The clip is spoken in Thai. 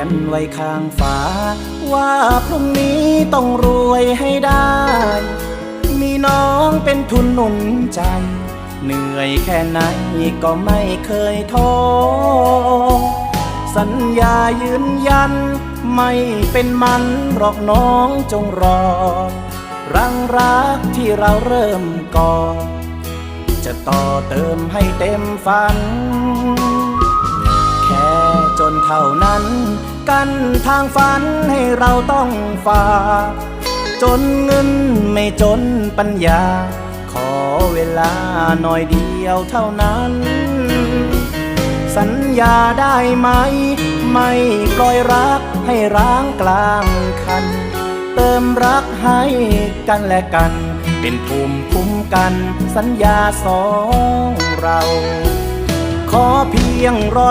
ยนไว้ข้างฝาว่าพรุ่งนี้ต้องรวยให้ได้มีน้องเป็นทุนหนุนใจเหนื่อยแค่ไหนก็ไม่เคยท้อสัญญายืนยันไม่เป็นมันหรอกน้องจงรอรังรักที่เราเริ่มก่อจะต่อเติมให้เต็มฝันแค่จนเท่านั้นกันทางฝันให้เราต้องฝ่าจนเงินไม่จนปัญญาขอเวลาหน่อยเดียวเท่านั้นสัญญาได้ไหมไม่ปล่อยรักให้ร้างกลางคันเติมรักให้กันและกันเป็นภูมิคุ้มกันสัญญาสองเราขอเพียงรอ